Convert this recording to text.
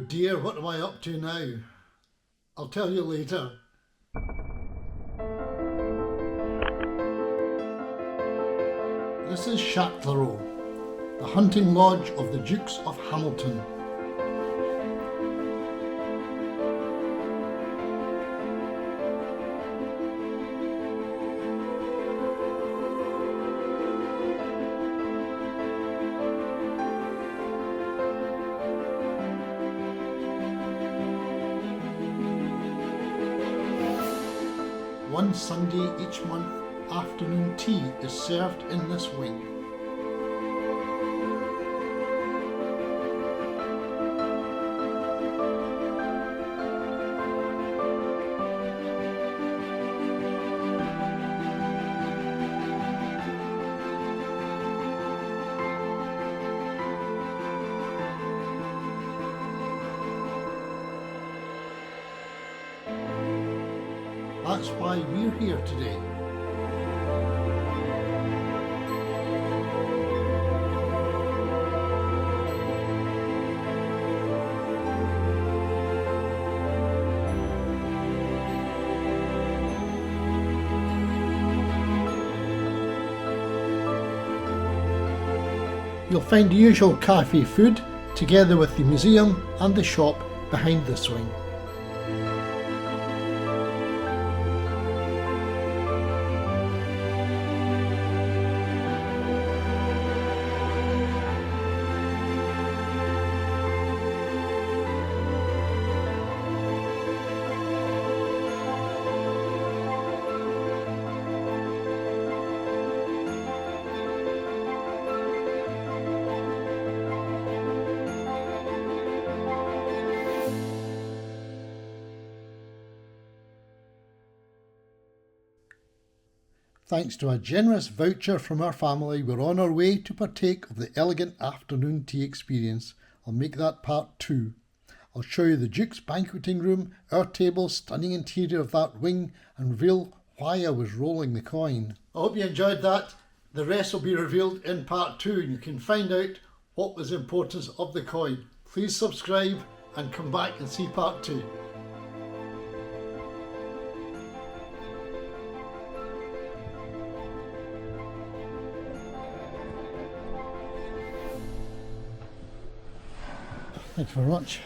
dear, what am I up to now? I'll tell you later. This is Chatelherault, the hunting lodge of the Dukes of Hamilton. One Sunday each month, afternoon tea is served in this wing. That's why we're here today. You'll find the usual cafe food, together with the museum and the shop behind the swing. Thanks to a generous voucher from our family, we're on our way to partake of the elegant afternoon tea experience. I'll make that part 2. I'll show you the Duke's banqueting room, our table, stunning interior of that wing, and reveal why I was rolling the coin. I hope you enjoyed that. The rest will be revealed in part 2 and you can find out what was the importance of the coin. Please subscribe and come back and see part 2. Thank you very much.